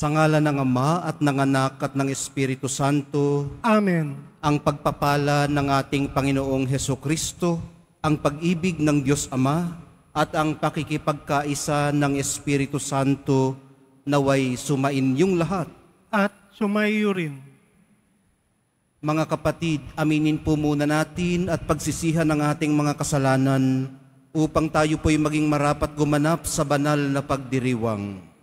Sa ngalan ng Ama at ng Anak at ng Espiritu Santo, Amen. ang pagpapala ng ating Panginoong Hesukristo, ang pag-ibig ng Diyos Ama, at ang pakikipagkaisa ng Espiritu Santo naway sumainyong lahat. At sumayo rin. Mga kapatid, aminin po muna natin at pagsisihan ng ating mga kasalanan upang tayo po'y maging marapat gumanap sa banal na pagdiriwang.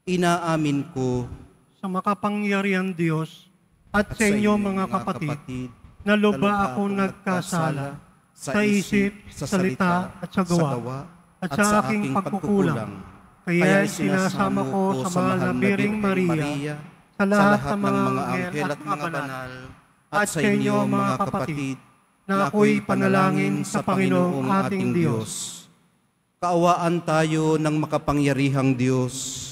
Inaamin ko Sa makapangyarihan Diyos at sa inyo mga kapatid, na lubha ako nagkasala sa isip, sa salita at sa gawa, at sa aking pagkukulang. Kaya sinasama ko sa mahal na Biring Maria, sa lahat ng mga anghel at mga banal, at sa inyo mga kapatid, na ako'y panalangin sa Panginoong ating Diyos. Kaawaan tayo ng makapangyarihang Diyos,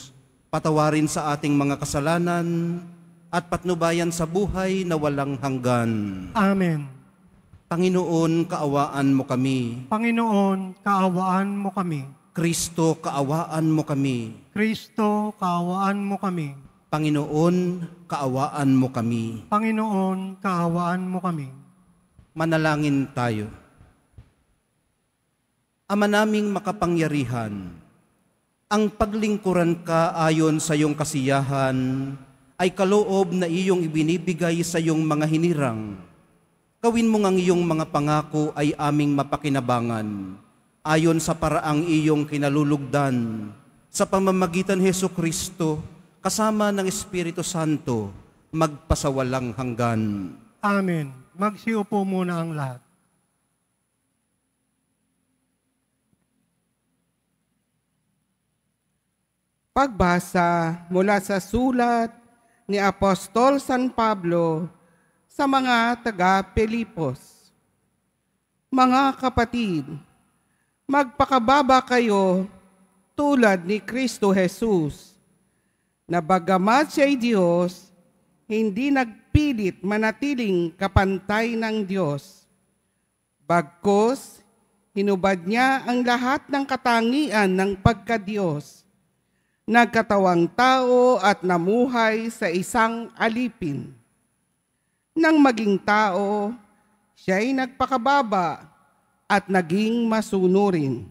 patawarin sa ating mga kasalanan, at patnubayan sa buhay na walang hanggan. Amen. Panginoon, kaawaan mo kami. Panginoon, kaawaan mo kami. Kristo, kaawaan mo kami. Kristo, kaawaan mo kami. Panginoon, kaawaan mo kami. Panginoon, kaawaan mo kami. Manalangin tayo. Ama naming makapangyarihan, ang paglingkuran ka ayon sa iyong kasiyahan ay kaloob na iyong ibinibigay sa iyong mga hinirang. Gawin mo ngang iyong mga pangako ay aming mapakinabangan, ayon sa paraang iyong kinalulugdan, sa pamamagitan Hesukristo, kasama ng Espiritu Santo, magpasawalang hanggan. Amen. Magsiupo muna ang lahat. Pagbasa mula sa sulat ni Apostol San Pablo sa mga taga-Pilipos. Mga kapatid, magpakababa kayo tulad ni Kristo Jesus, na bagamat siya'y Diyos, hindi nagpilit manatiling kapantay ng Diyos. Bagkus, hinubad niya ang lahat ng katangian ng pagka-Diyos. Nagkatawang tao at namuhay sa isang alipin. Nang maging tao, siya'y nagpakababa at naging masunurin.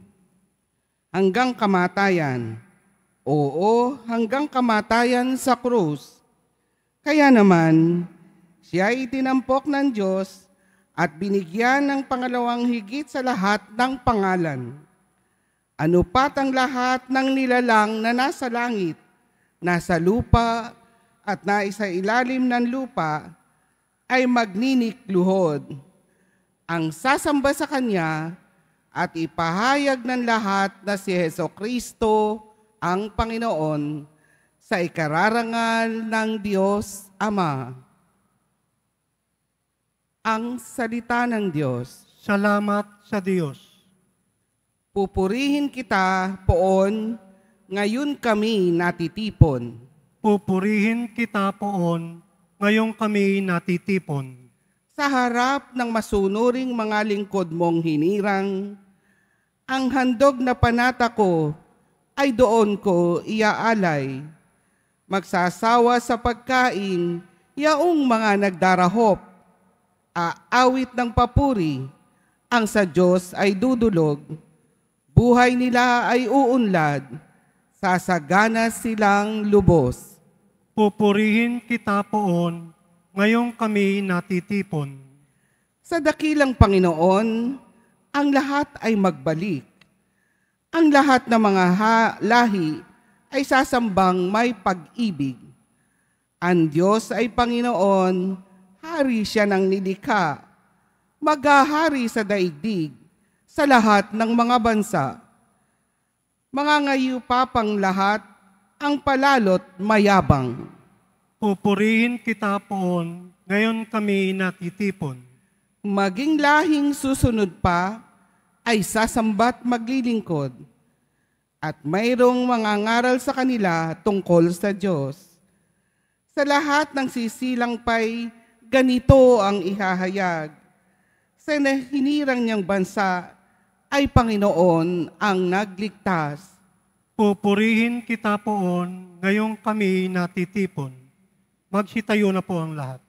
Hanggang kamatayan, oo, hanggang kamatayan sa krus. Kaya naman, siya'y tinampok ng Diyos at binigyan ng pangalawang higit sa lahat ng pangalan. Ano pat ang lahat ng nilalang na nasa langit, nasa lupa, at naisa ilalim ng lupa, ay magninikluhod. Ang sasamba sa Kanya at ipahayag ng lahat na si Hesukristo ang Panginoon sa ikararangal ng Diyos Ama. Ang salita ng Diyos. Salamat sa Diyos. Pupurihin kita, Poon, ngayon kami natitipon. Pupurihin kita poon, ngayong kami natitipon. Sa harap ng masunuring mga lingkod mong hinirang, ang handog na panata ko ay doon ko iaalay. Magsasawa sa pagkain, yaong mga nagdarahop. Aawit ng papuri, ang sa Diyos ay dudulog. Buhay nila ay uunlad, sasagana silang lubos. Pupurihin kita poon, ngayong kami natitipon. Sa dakilang Panginoon, ang lahat ay magbalik. Ang lahat ng mga lahi ay sasambang may pag-ibig. Ang Diyos ay Panginoon, hari siya ng nilikha. Maghahari sa daigdig, sa lahat ng mga bansa. Mangangayu pa pang lahat, ang palalot mayabang. Pupurihin kita poon, ngayon kami natitipon. Maging lahing susunod pa, ay sasambat maglilingkod. At mayroong mangangaral sa kanila tungkol sa Diyos. Sa lahat ng sisilang pa'y ganito ang ihahayag. Sa hinirang niyang bansa, ay Panginoon ang nagligtas. Pupurihin kita poon, ngayong kami natitipon. Magsitayo na po ang lahat.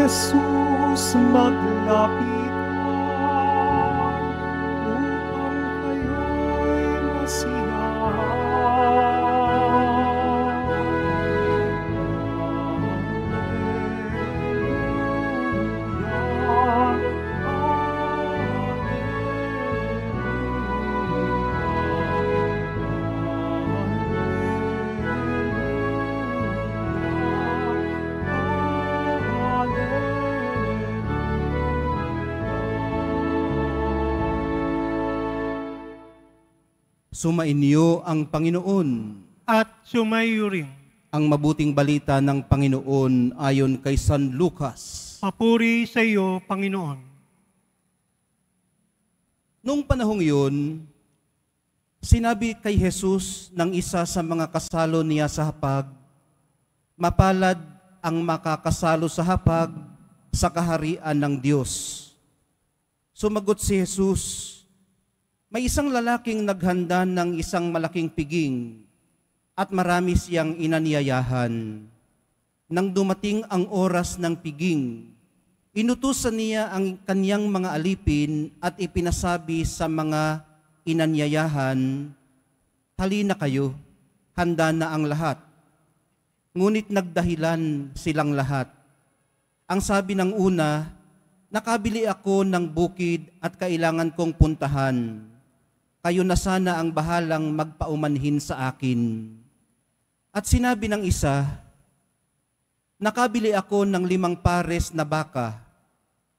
Jesus, maglapitan upang kayo'y masiyahan. Sumainyo ang Panginoon. At sumayo rin. Ang mabuting balita ng Panginoon ayon kay San Lucas. Papuri sa iyo, Panginoon. Noong panahong yun, sinabi kay Jesus ng isa sa mga kasalo niya sa hapag, mapalad ang makakasalo sa hapag sa kaharian ng Diyos. Sumagot si Jesus, may isang lalaking naghanda ng isang malaking piging at marami siyang inanyayahan. Nang dumating ang oras ng piging, inutusan niya ang kanyang mga alipin at ipinasabi sa mga inanyayahan, halina kayo, handa na ang lahat. Ngunit nagdahilan silang lahat. Ang sabi ng una, nakabili ako ng bukid at kailangan kong puntahan. Kayo na sana ang bahalang magpaumanhin sa akin. At sinabi ng isa, nakabili ako ng 5 pares na baka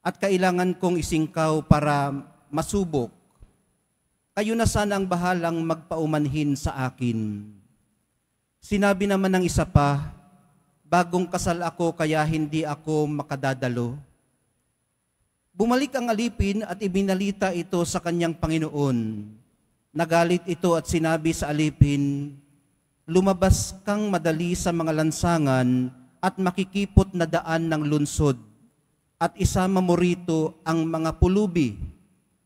at kailangan kong isingkaw para masubok. Kayo na sana ang bahalang magpaumanhin sa akin. Sinabi naman ng isa pa, bagong kasal ako kaya hindi ako makadadalo. Bumalik ang alipin at ibinalita ito sa kanyang Panginoon. Nagalit ito at sinabi sa alipin, lumabas kang madali sa mga lansangan at makikipot na daan ng lunsod at isama mo rito ang mga pulubi,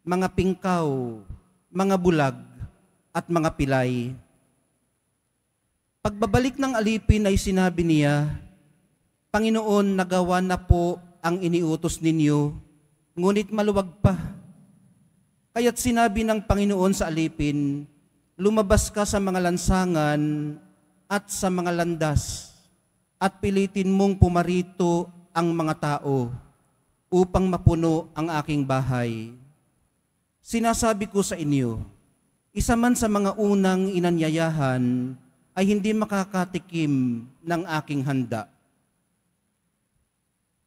mga pingkaw, mga bulag at mga pilay. Pagbabalik ng alipin ay sinabi niya, Panginoon, nagawa na po ang iniutos ninyo, ngunit maluwag pa. Kaya't sinabi ng Panginoon sa alipin, lumabas ka sa mga lansangan at sa mga landas at pilitin mong pumarito ang mga tao upang mapuno ang aking bahay. Sinasabi ko sa inyo, isa man sa mga unang inanyayahan ay hindi makakatikim ng aking handa.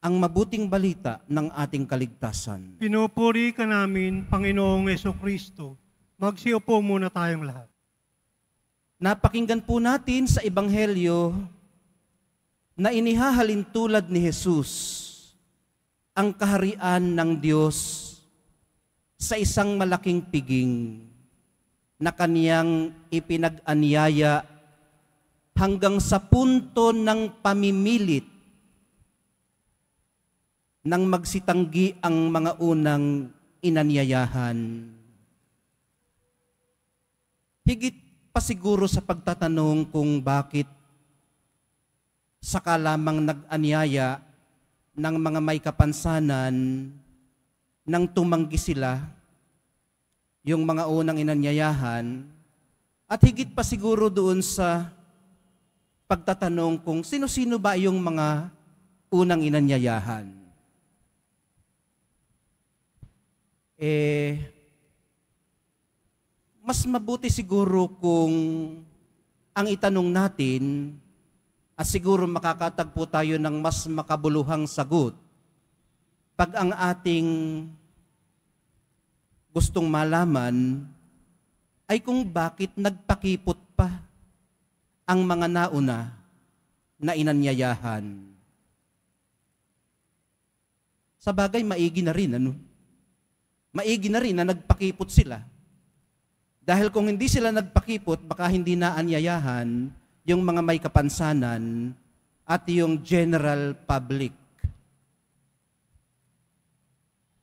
Ang mabuting balita ng ating kaligtasan. Pinupuri ka namin, Panginoong Jesucristo. Magsiupo muna tayong lahat. Napakinggan po natin sa Ebanghelyo na inihahalin tulad ni Jesus ang kaharian ng Diyos sa isang malaking piging na kaniyang ipinag-anyaya hanggang sa punto ng pamimilit nang magsitanggi ang mga unang inanyayahan. Higit pa siguro sa pagtatanong kung bakit saka lamang nag-anyaya ng mga may kapansanan nang tumanggi sila, yung mga unang inanyayahan, at higit pa siguro doon sa pagtatanong kung sino-sino ba yung mga unang inanyayahan. Mas mabuti siguro kung ang itanong natin at siguro makakatagpo tayo ng mas makabuluhang sagot pag ang ating gustong malaman ay kung bakit nagpakipot pa ang mga nauna na inanyayahan. Sa bagay, maigi na rin, ano? Maigi na rin na nagpakipot sila. Dahil kung hindi sila nagpakipot, baka hindi na anyayahan yung mga may kapansanan at yung general public.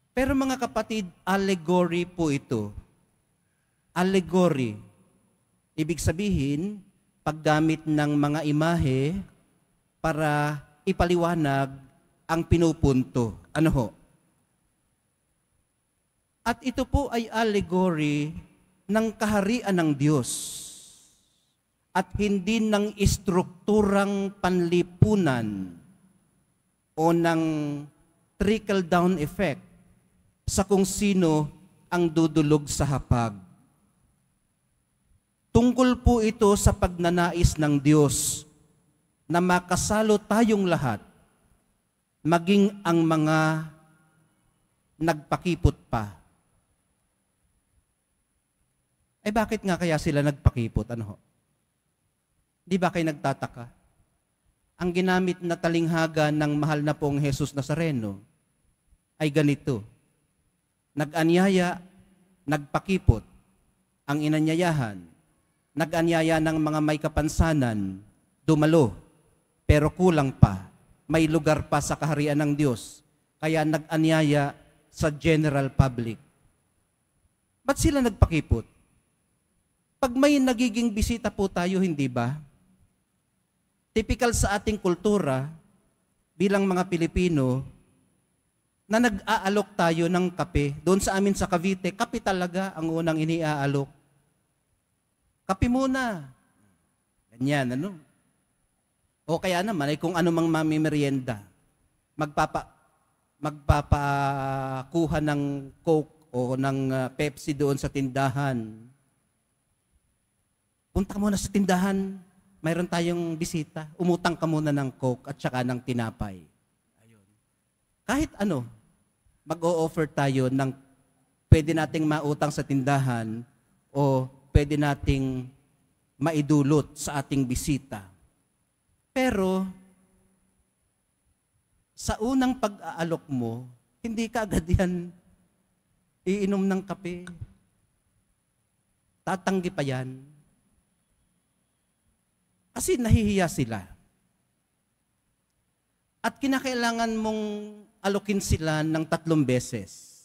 Pero mga kapatid, allegory po ito. Allegory. Ibig sabihin, paggamit ng mga imahe para ipaliwanag ang pinupunto. Ano ho? At ito po ay allegory ng kaharian ng Diyos at hindi ng istrukturang panlipunan o ng trickle-down effect sa kung sino ang dudulog sa hapag. Tungkol po ito sa pagnanais ng Diyos na makasalo tayong lahat, maging ang mga nagpakipot pa. Eh bakit nga kaya sila nagpakipot? Ano ho? Di ba kayo nagtataka? Ang ginamit na talinghaga ng mahal na pong Jesus Nazareno ay ganito. Nag-anyaya, nagpakipot ang inanyayahan. Nag-anyaya ng mga may kapansanan, dumalo, pero kulang pa. May lugar pa sa kaharian ng Diyos. Kaya nag-anyaya sa general public. Ba't sila nagpakipot? Pag may nagiging bisita po tayo, hindi ba? Typical sa ating kultura, bilang mga Pilipino, na nag-aalok tayo ng kape. Doon sa amin sa Cavite, kape talaga ang unang iniaalok. Kape muna. Ganyan, ano? O kaya naman, ay kung ano mang mamimerienda, magpapakuha ng Coke o ng Pepsi doon sa tindahan. Punta ka muna sa tindahan, mayroon tayong bisita, umutang ka muna ng Coke at saka ng tinapay. Ayun. Kahit ano, mag-o-offer tayo ng pwede nating mautang sa tindahan o pwede nating maidulot sa ating bisita. Pero, sa unang pag-aalok mo, hindi ka agad yan iinom ng kape. Tatanggi pa yan. Kasi nahihiya sila. At kinakailangan mong alokin sila ng 3 beses.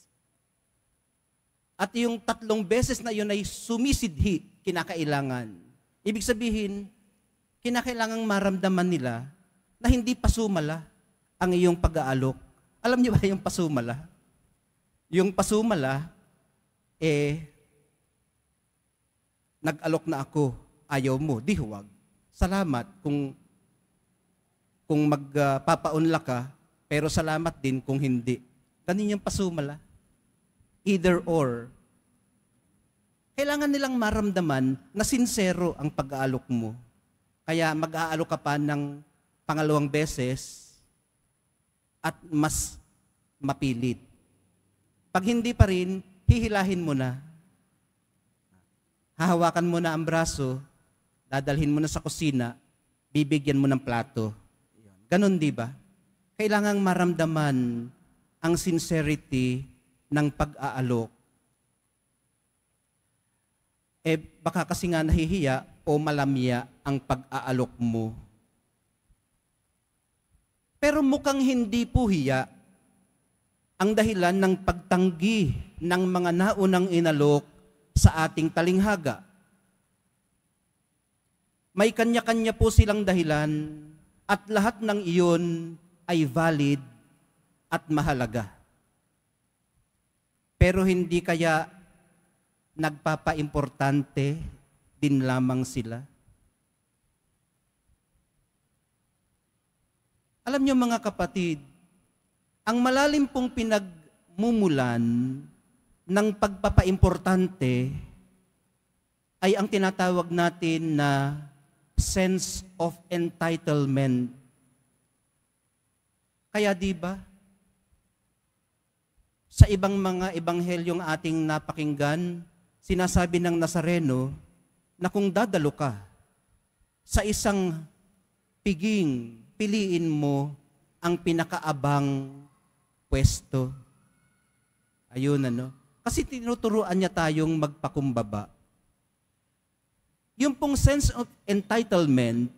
At yung 3 beses na yun ay sumisidhi, kinakailangan. Ibig sabihin, kinakailangang maramdaman nila na hindi pasumala ang iyong pag-aalok. Alam niyo ba yung pasumala? Yung pasumala, nag-alok na ako, ayaw mo, di huwag. Salamat kung magpapaunla ka, pero salamat din kung hindi. Ganun yung pasumala. Either or. Kailangan nilang maramdaman na sincero ang pag-aalok mo. Kaya mag-aalok ka pa ng 2 beses at mas mapilit. Pag hindi pa rin, hihilahin mo na. Hahawakan mo na ang braso, dadalhin mo na sa kusina, bibigyan mo ng plato. Ganon, di ba? Kailangang maramdaman ang sincerity ng pag-aalok. Baka kasi nga nahihiya o malamya ang pag-aalok mo. Pero mukhang hindi po hiya ang dahilan ng pagtanggi ng mga naunang inalok sa ating talinghaga. May kanya-kanya po silang dahilan at lahat ng iyon ay valid at mahalaga. Pero hindi kaya nagpapaimportante din lamang sila? Alam niyo mga kapatid, ang malalim pong pinagmumulan ng pagpapaimportante ay ang tinatawag natin na sense of entitlement. Kaya di ba? Sa ibang mga ebanghelyong ating napakinggan, sinasabi ng Nazareno na kung dadalo ka sa isang piging, piliin mo ang pinakaabang pwesto. Ayun ano. Kasi tinuturuan niya tayong magpakumbaba. Yung pong sense of entitlement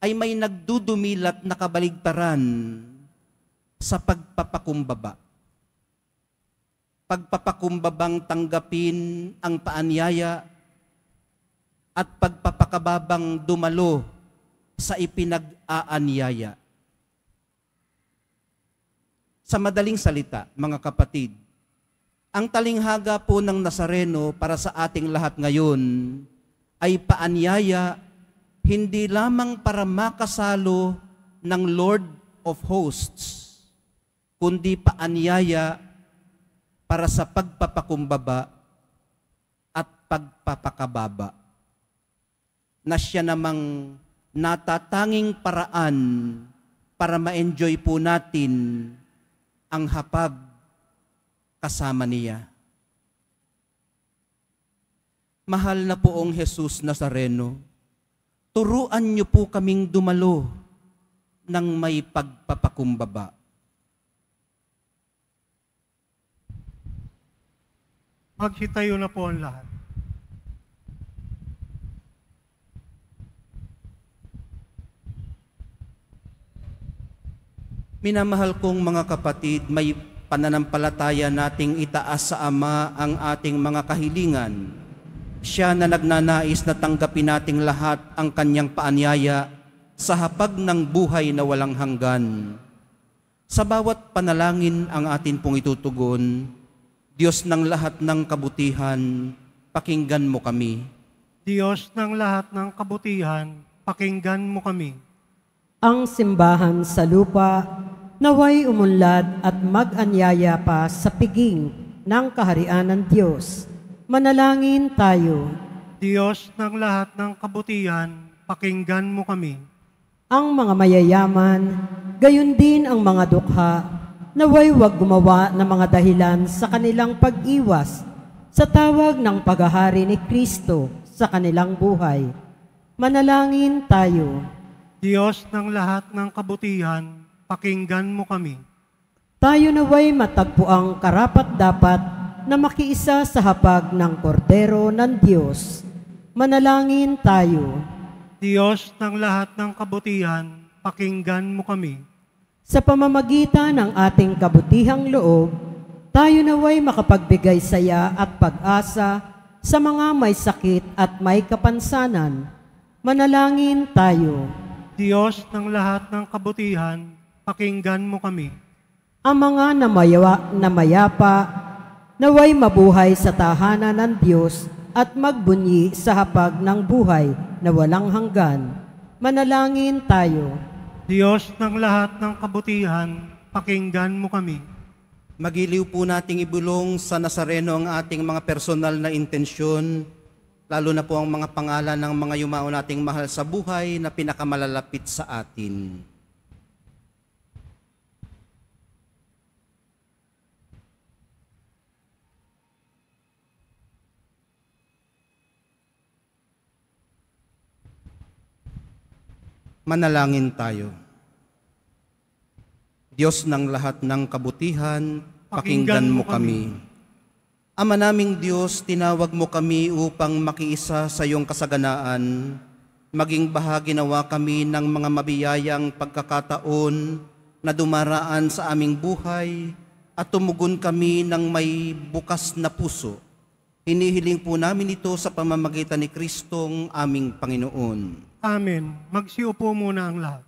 ay may nagdudumilat na kabaligtaran sa pagpapakumbaba. Pagpapakumbabang tanggapin ang paanyaya at pagpapakababang dumalo sa ipinag-aanyaya. Sa madaling salita, mga kapatid, ang talinghaga po ng Nazareno para sa ating lahat ngayon ay paanyaya hindi lamang para makasalo ng Lord of Hosts, kundi paanyaya para sa pagpapakumbaba at pagpapakababa, na siya namang natatanging paraan para ma-enjoy po natin ang hapag kasama niya. Mahal na poong Jesus Nazareno, turuan niyo po kaming dumalo ng may pagpapakumbaba. Magsitayo na po ang lahat. Minamahal kong mga kapatid, may pananampalataya nating itaas sa Ama ang ating mga kahilingan. Siya na nagnanais na tanggapin nating lahat ang kanyang paanyaya sa hapag ng buhay na walang hanggan. Sa bawat panalangin ang atin pong itutugon, Diyos ng lahat ng kabutihan, pakinggan mo kami. Diyos ng lahat ng kabutihan, pakinggan mo kami. Ang simbahan sa lupa, naway umunlad at mag-anyaya pa sa piging ng kaharian ng Diyos. Manalangin tayo. Diyos ng lahat ng kabutihan, pakinggan mo kami. Ang mga mayayaman, gayon din ang mga dukha, naway huwag gumawa ng mga dahilan sa kanilang pag-iwas sa tawag ng paghahari ni Kristo sa kanilang buhay. Manalangin tayo. Diyos ng lahat ng kabutihan, pakinggan mo kami. Tayo naway matagpo ang karapat-dapat na makiisa sa hapag ng kordero ng Diyos. Manalangin tayo. Diyos ng lahat ng kabutihan, pakinggan mo kami. Sa pamamagitan ng ating kabutihang loob, tayo naway makapagbigay saya at pag-asa sa mga may sakit at may kapansanan. Manalangin tayo. Diyos ng lahat ng kabutihan, pakinggan mo kami. Ang mga namayapa, naway mabuhay sa tahanan ng Diyos at magbunyi sa hapag ng buhay na walang hanggan. Manalangin tayo. Diyos ng lahat ng kabutihan, pakinggan mo kami. Magiliw po nating ibulong sa Nazareno ang ating mga personal na intensyon, lalo na po ang mga pangalan ng mga yumao nating mahal sa buhay na pinakamalalapit sa atin. Manalangin tayo. Diyos ng lahat ng kabutihan, pakinggan mo kami. Ama naming Diyos, tinawag mo kami upang makiisa sa iyong kasaganaan. Maging bahagi nawa kami ng mga mabiyayang pagkakataon na dumaraan sa aming buhay at tumugon kami ng may bukas na puso. Hinihiling po namin ito sa pamamagitan ni Kristong aming Panginoon. Amen. Magsiupo muna ang lahat.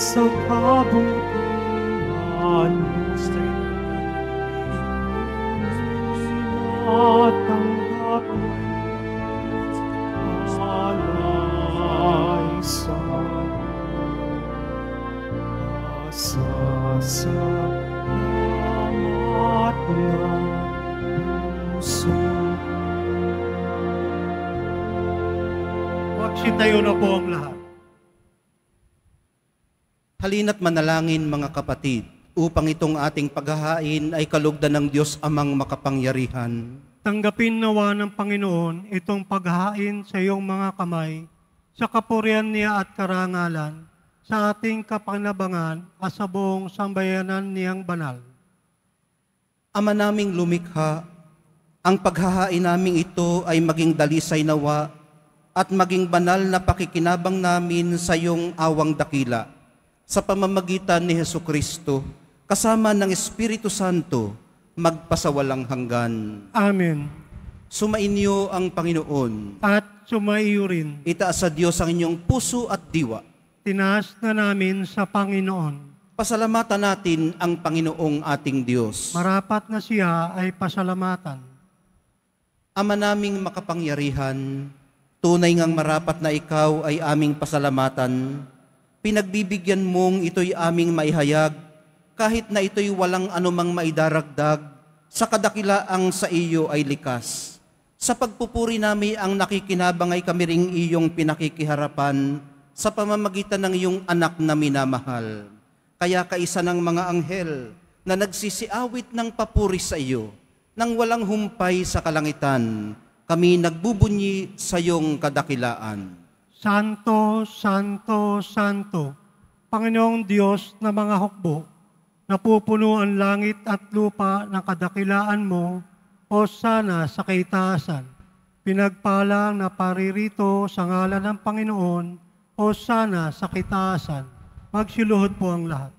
sa kabutihan at tanggapin alay sa salamat na puso. Magsitayo na po ang lahat. Halina't manalangin mga kapatid, upang itong ating paghahain ay kalugdan ng Diyos Amang makapangyarihan. Tanggapin nawa ng Panginoon itong paghahain sa iyong mga kamay, sa kapurihan niya at karangalan, sa ating kapanabangan at sa buong sambayanan niyang banal. Ama naming lumikha, ang paghahain naming ito ay maging dalisay nawa at maging banal na pakikinabang namin sa iyong awang dakila, sa pamamagitan ni Hesukristo, kasama ng Espiritu Santo, magpasawalang hanggan. Amen. Sumainyo ang Panginoon. At sumaiyo rin. Itaas sa Diyos ang inyong puso at diwa. Tinaas na namin sa Panginoon. Pasalamatan natin ang Panginoong ating Diyos. Marapat na siya ay pasalamatan. Ama naming makapangyarihan, tunay ngang marapat na ikaw ay aming pasalamatan. Pinagbibigyan mong ito'y aming maihayag, kahit na ito'y walang anumang maidaragdag, sa kadakilaang sa iyo ay likas. Sa pagpupuri namin ang nakikinabang ay kami ring iyong pinakikiharapan sa pamamagitan ng iyong anak na minamahal. Kaya kaisa ng mga anghel na nagsisiawit ng papuri sa iyo, nang walang humpay sa kalangitan, kami nagbubunyi sa iyong kadakilaan. Santo, Santo, Santo, Panginoong Diyos na mga hukbo, napupuno ang langit at lupa ng kadakilaan mo, o sana sa kaitaasan. Pinagpalang na paririto sa ngalan ng Panginoon, o sana sa kaitaasan. Magsiluhod po ang lahat.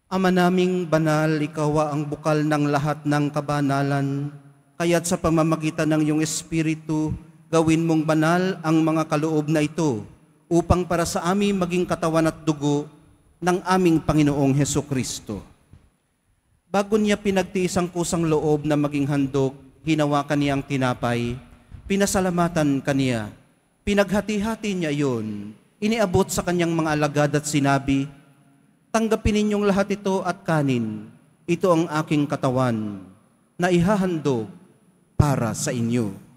Ama naming banal, ikaw ang bukal ng lahat ng kabanalan, kaya't sa pamamagitan ng iyong Espiritu, gawin mong banal ang mga kaloob na ito upang para sa amin maging katawan at dugo ng aming Panginoong Hesukristo. Bago niya pinagtiis ang kusang loob na maging handog, hinawakan niya ang tinapay, pinasalamatan kaniya, pinaghati-hati niya iyon, iniabot sa kanyang mga alagad at sinabi, tanggapin ninyong lahat ito at kanin, ito ang aking katawan na ihahandog para sa inyo.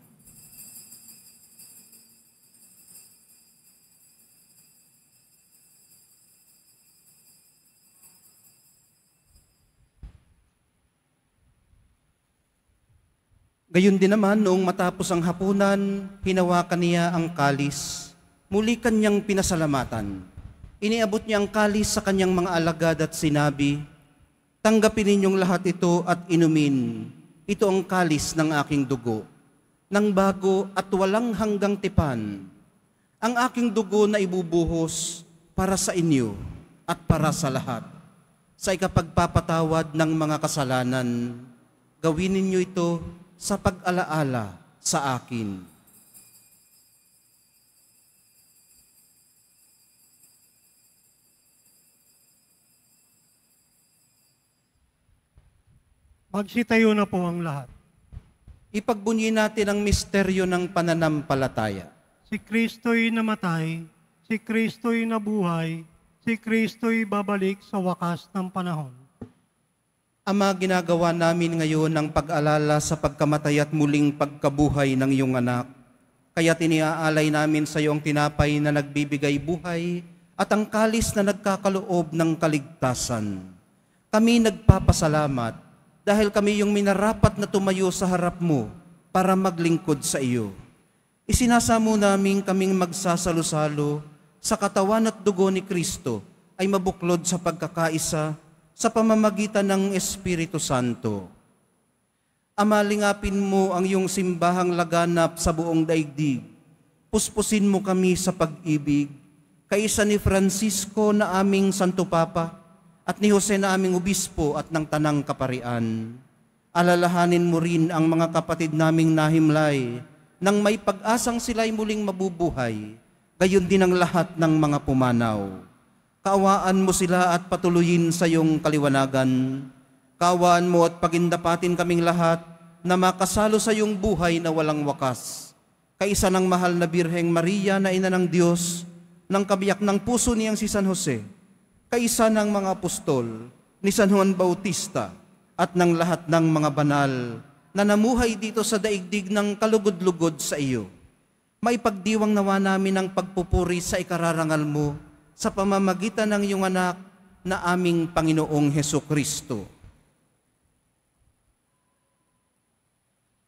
Gayon din naman, noong matapos ang hapunan, hinawakan niya ang kalis. Muli kanyang pinasalamatan. Iniabot niya ang kalis sa kanyang mga alagad at sinabi, tanggapin ninyong lahat ito at inumin. Ito ang kalis ng aking dugo, ng bago at walang hanggang tipan. Ang aking dugo na ibubuhos para sa inyo at para sa lahat. Sa ikapagpapatawad ng mga kasalanan, gawin ninyo ito sa pag-alaala sa akin. Magsitayo na po ang lahat. Ipagbunyi natin ang misteryo ng pananampalataya. Si Kristo'y namatay, si Kristo'y nabuhay, si Kristo'y babalik sa wakas ng panahon. Ama, ginagawa namin ngayon ang pag-alala sa pagkamatay at muling pagkabuhay ng iyong anak. Kaya tiniaalay namin sa iyo ang tinapay na nagbibigay buhay at ang kalis na nagkakaloob ng kaligtasan. Kami nagpapasalamat dahil kami yung minarapat na tumayo sa harap mo para maglingkod sa iyo. Isinasamo namin kaming magsasalo-salo sa katawan at dugo ni Kristo ay mabuklod sa pagkakaisa sa pamamagitan ng Espiritu Santo. Ama, lingapin mo ang iyong simbahang laganap sa buong daigdig. Puspusin mo kami sa pag-ibig, kaisa ni Francisco na aming Santo Papa at ni Jose na aming Obispo at ng Tanang Kaparian. Alalahanin mo rin ang mga kapatid naming nahimlay nang may pag-asang sila'y muling mabubuhay gayon din ang lahat ng mga pumanaw. Kaawaan mo sila at patuloyin sa iyong kaliwanagan. Kaawaan mo at pagindapatin kaming lahat na makasalo sa iyong buhay na walang wakas. Kaisa ng mahal na Birheng Maria na ina ng Diyos, ng kabiyak ng puso niyang si San Jose, kaisa ng mga apostol, ni San Juan Bautista, at ng lahat ng mga banal na namuhay dito sa daigdig ng kalugod-lugod sa iyo. Maipagdiwang nawa namin ang pagpupuri sa ikararangal mo sa pamamagitan ng iyong anak na aming Panginoong Hesukristo.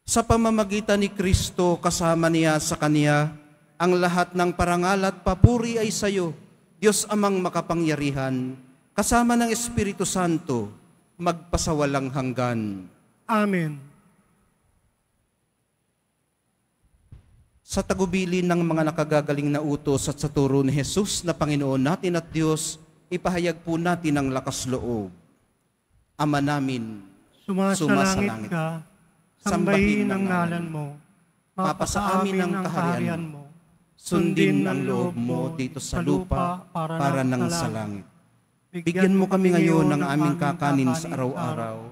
Sa pamamagitan ni Kristo, kasama niya sa Kanya, ang lahat ng parangal at papuri ay sa iyo, Diyos Amang makapangyarihan, kasama ng Espiritu Santo, magpasawalang hanggan. Amen. Sa tagubilin ng mga nakagagaling na utos at sa turo ni Jesus na Panginoon natin at Diyos, ipahayag po natin ang lakas loob. Ama namin, Sumasalangit ka, sambahin ang ngalan mo, mapasa amin ang kaharian mo, sundin ang loob mo dito sa lupa para nang sa langit. Bigyan mo kami ngayon ng aming kakanin sa araw-araw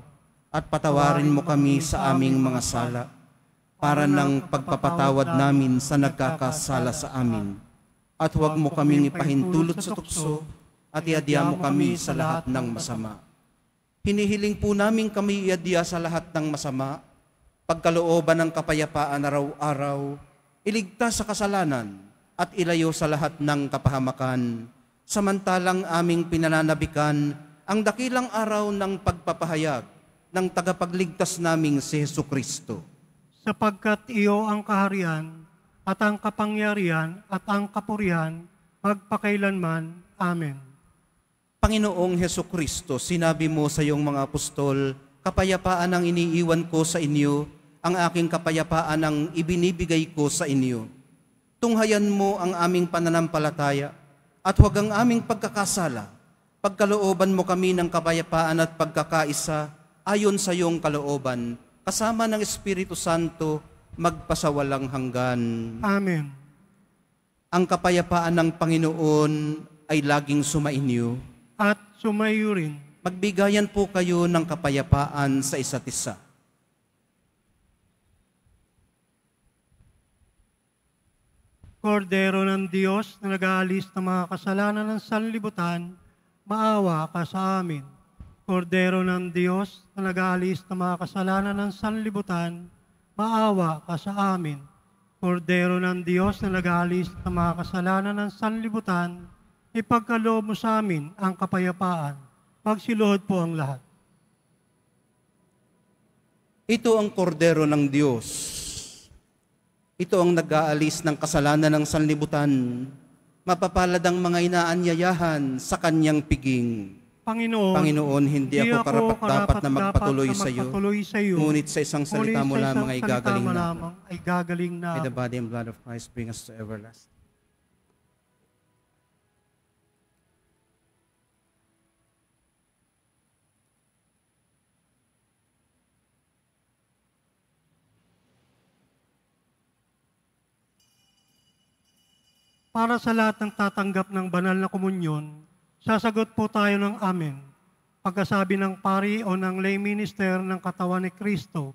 at patawarin mo kami sa aming mga sala para ng pagpapatawad namin sa nagkakasala sa amin. At huwag mo kaming ipahintulot sa tukso at iadya mo kami sa lahat ng masama. Hinihiling po namin kami iadya sa lahat ng masama, pagkalooban ng kapayapaan araw-araw, iligtas sa kasalanan at ilayo sa lahat ng kapahamakan, samantalang aming pinananabikan ang dakilang araw ng pagpapahayag ng tagapagligtas naming si Hesukristo. Sapagkat iyo ang kaharian at ang kapangyarihan at ang kapurihan magpakailanman. Amen. Panginoong Hesukristo, sinabi mo sa iyong mga apostol, kapayapaan ang iniiwan ko sa inyo, ang aking kapayapaan ang ibinibigay ko sa inyo. Tunghayan mo ang aming pananampalataya at huwag ang aming pagkakasala. Pagkalooban mo kami ng kapayapaan at pagkakaisa ayon sa iyong kalooban, kasama ng Espiritu Santo, magpasawalang hanggan. Amen. Ang kapayapaan ng Panginoon ay laging sumainyo. At sumayo rin. Magbigayan po kayo ng kapayapaan sa isa't isa. Kordero ng Diyos na nag-aalis ng mga kasalanan ng sanlibutan, maawa ka sa amin. Kordero ng Diyos na nag-aalis ng mga kasalanan ng sanlibutan, maawa ka sa amin. Kordero ng Diyos na nag-aalis ng mga kasalanan ng sanlibutan, ipagkaloob mo sa amin ang kapayapaan. Magsiluhod po ang lahat. Ito ang kordero ng Diyos. Ito ang nag-aalis ng kasalanan ng sanlibutan. Mapapalad ang mga inaanyayahan sa kanyang piging. Panginoon, hindi ako karapat-dapat na magpatuloy sa iyo, ngunit sa isang salita mo lamang ay gagaling na. May the body and blood of Christ bring us to everlasting. Para sa lahat ng tatanggap ng banal na komunyon, sasagot po tayo ng amen. Pagkasabi ng pari o ng lay minister ng katawan ni Kristo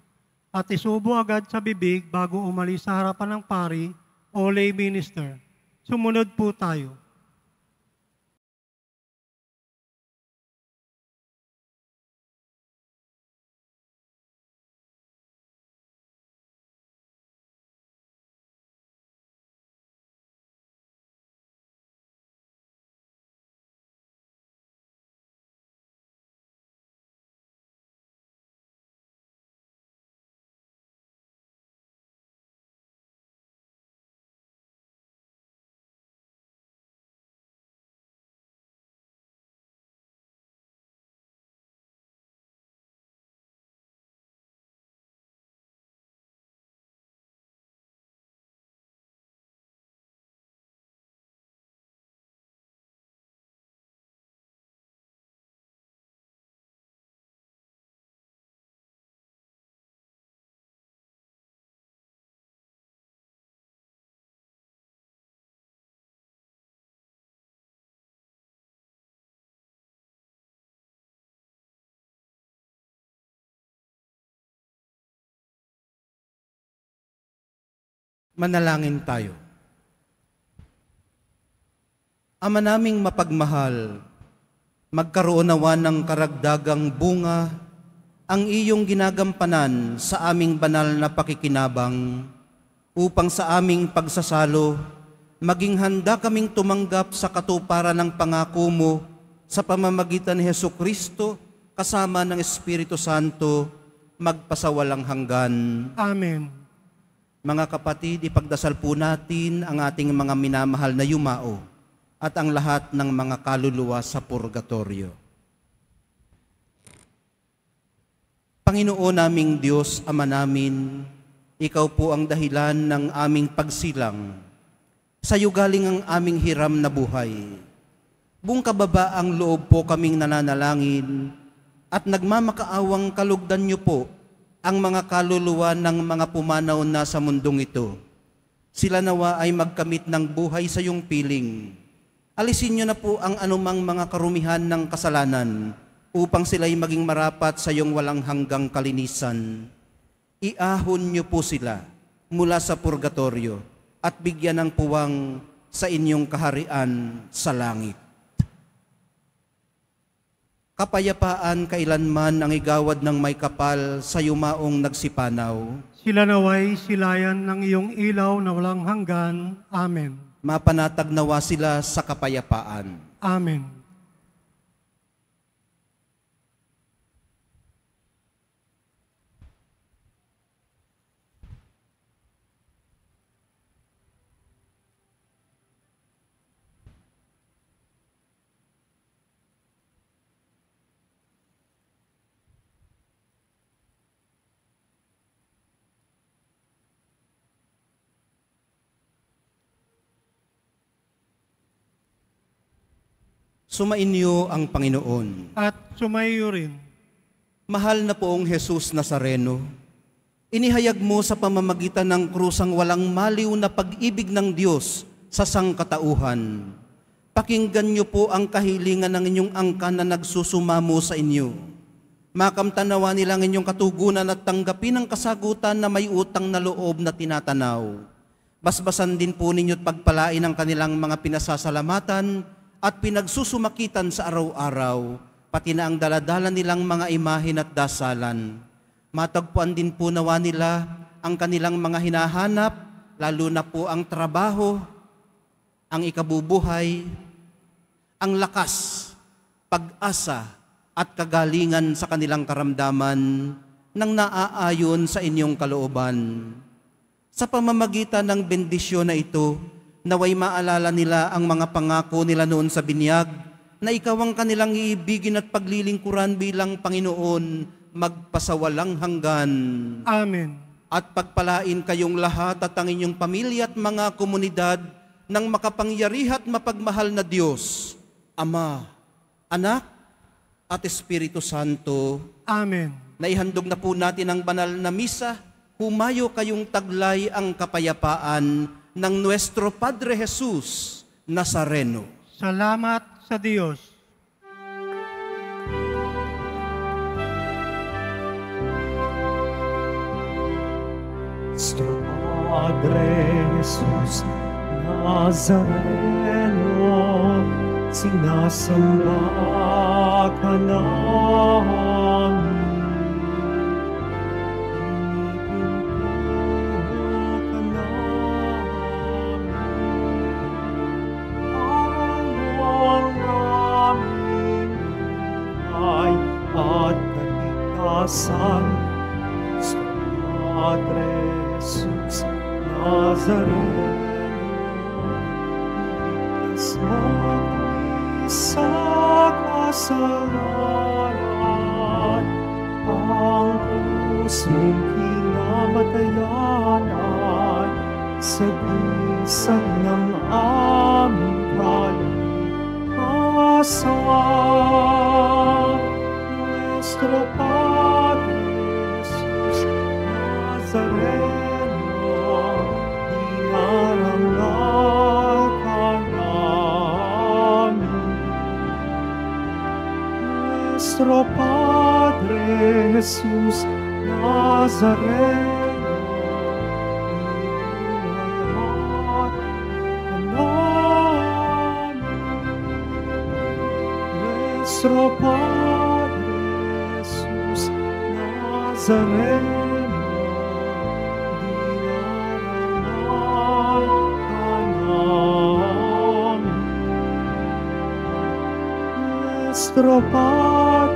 at isubo agad sa bibig bago umalis sa harapan ng pari o lay minister. Sumunod po tayo. Manalangin tayo. Ama naming mapagmahal, magkaroon nawa ng karagdagang bunga ang iyong ginagampanan sa aming banal na pakikinabang upang sa aming pagsasalo, maging handa kaming tumanggap sa katuparan ng pangako mo sa pamamagitan ni Hesukristo kasama ng Espiritu Santo magpasawalang hanggan. Amen. Mga kapatid, ipagdasal po natin ang ating mga minamahal na yumao at ang lahat ng mga kaluluwa sa purgatorio. Panginoon naming Diyos, Ama namin, Ikaw po ang dahilan ng aming pagsilang. Sa iyo galing ang aming hiram na buhay. Buong kababaang loob po kaming nananalangin at nagmamakaawang kalugdan niyo po ang mga kaluluwa ng mga pumanaw na sa mundong ito. Sila nawa ay magkamit ng buhay sa iyong piling. Alisin niyo na po ang anumang mga karumihan ng kasalanan upang sila'y maging marapat sa iyong walang hanggang kalinisan. Iahon niyo po sila mula sa purgatorio at bigyan ng puwang sa inyong kaharian sa langit. Kapayapaan kailanman ang igawad ng may kapal sa yumaong nagsipanaw. Sila naway silayan ng iyong ilaw na walang hanggan. Amen. Mapanatag nawa sila sa kapayapaan. Amen. Sumainyo ang Panginoon. At sumayo rin. Mahal na poong Jesus Nazareno, inihayag mo sa pamamagitan ng krusang walang maliw na pag-ibig ng Diyos sa sangkatauhan. Pakinggan niyo po ang kahilingan ng inyong angkan na nagsusumamo sa inyo. Makamtanawa nila ang inyong katugunan at tanggapin ang kasagutan na may utang na loob na tinatanaw. Basbasan din po ninyo at pagpalain ang kanilang mga pinasasalamatan at pinagsusumakitan sa araw-araw, pati na ang daladala nilang mga imahin at dasalan. Matagpuan din po nawa nila ang kanilang mga hinahanap, lalo na po ang trabaho, ang ikabubuhay, ang lakas, pag-asa at kagalingan sa kanilang karamdaman nang naaayon sa inyong kalooban. Sa pamamagitan ng bendisyon na ito, naway maalala nila ang mga pangako nila noon sa binyag na ikaw ang kanilang iibigin at paglilingkuran bilang Panginoon magpasawalang hanggan. Amen. At pagpalain kayong lahat at ang inyong pamilya at mga komunidad ng makapangyarihan at mapagmahal na Diyos, Ama, Anak, at Espiritu Santo. Amen. Naihandog na po natin ang banal na misa. Humayo kayong taglay ang kapayapaan ng Nuestro Padre Jesus Nazareno. Salamat sa Diyos. Nuestro Padre Jesus Nazareno, sinasamba ka namin. San Padre Jesus Nazareno, ligtas mo sa kasalanan, ang pusong kinamatayanan, sa bisan ng aming kalikasan. Nuestro Padre Jesus Nazareno, inarangal ka namin. Nuestro Padre Jesus Nazareno, Nuestro Padre Jesús Nazareno, dinaranan ka namin. Nuestro Padre